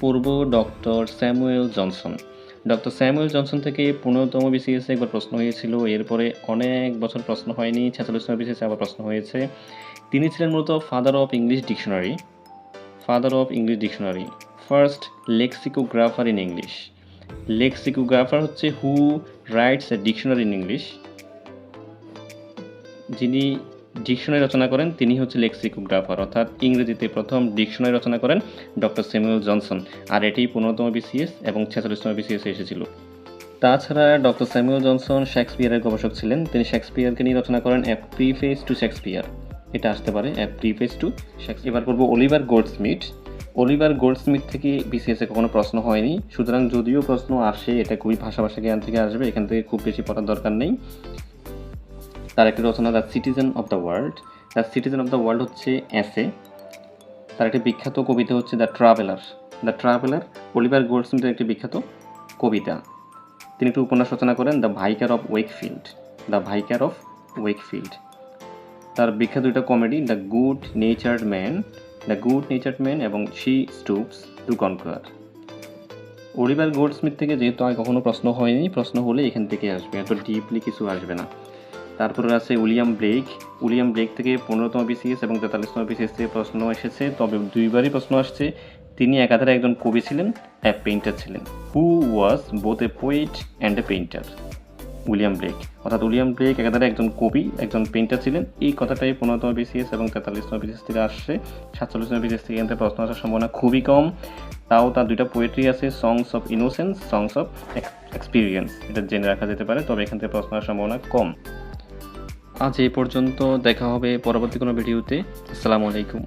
পূর্ব doctor Samuel Johnson. Doctor Samuel Johnson থেকে ১৫তম বিসিএসে একবার প্রশ্ন হয়েছিল। এরপরে অনেক বছর প্রশ্ন হয়নি। ৪৬তম বিসিএসে আবার প্রশ্ন হয়েছে। তিনি ছিলেন মূলত father of English dictionary, first lexicographer in English. Lexicographer হচ্ছে who writes a dictionary in English. যিনি ডিকশনারি রচনা করেন তিনি হচ্ছে লেক্সিকোগ্রাফার, অর্থাৎ ইংরেজিতে প্রথম ডিকশনারি রচনা করেন ডক্টর স্যামুয়েল জনসন। আর এটি ১৫তম বিসিএস এবং ৪৬তম বিসিএসে এসেছিল। তাছাড়া ডক্টর স্যামুয়েল জনসন শেক্সপিয়ারের গবেষক ছিলেন। তিনি শেক্সপিয়ারকে নিয়ে রচনা করেন এ প্রিফেস টু শেক্সপিয়ার। এটা আসতে পারে এ প্রিফেস টু শেক্সপিয়ার। এবার করবো অলিভার গোল্ডস্মিথ থেকে বিসিএসে কখনো প্রশ্ন হয়নি, সুতরাং যদিও প্রশ্ন আসে এটা খুবই ভাষা জ্ঞান থেকে আসবে, এখান থেকে খুব বেশি পড়ার দরকার নেই। তার একটি রচনা the citizen of the world হচ্ছে এসে। তার একটি বিখ্যাত কবিতা হচ্ছে দ্য ট্রাভেলার অলিভার গোল্ডস্মিথের একটি বিখ্যাত কবিতা। তিনি একটি উপন্যাস রচনা করেন দ্য ভাইকার অফ ওয়েকফিল্ড। তার বিখ্যাত দুইটা comedy the good natured man এবং she stoops to conquer. Oliver Goldsmith থেকে যেহেতু আগে কখনো প্রশ্ন হয়নি, প্রশ্ন হলে এখান থেকে আসবে, এত ডিপলি কিছু আসবে না। তারপরে আছে উইলিয়াম ব্লেক থেকে ১৫তম বিসিএস এবং ৪৩তম বিসিএস থেকে প্রশ্ন এসেছে, তবে দুইবারই প্রশ্ন আসছে। তিনি একাধারে একজন কবি ছিলেন, এক পেইন্টার ছিলেন। Who was both a poet and a painter? William Blake একাধারে একজন কবি, একজন পেইন্টার ছিলেন। এই কথাটাই ১৫তম বিসিএস এবং ৪৩তম বিসিএস থেকে আসছে। ৪৭তম বিসিএস থেকে এখান থেকে প্রশ্ন আসার সম্ভাবনা খুবই কম। তাও তার দুইটা পোয়েট্রি আছে, songs of innocence, songs of experience, এটা জেনে রাখা যেতে পারে, তবে এখান থেকে প্রশ্ন আসার সম্ভাবনা কম। আজ এই পর্যন্ত, দেখা হবে পরবর্তী কোনো ভিডিওতে। আসসালামু আলাইকুম।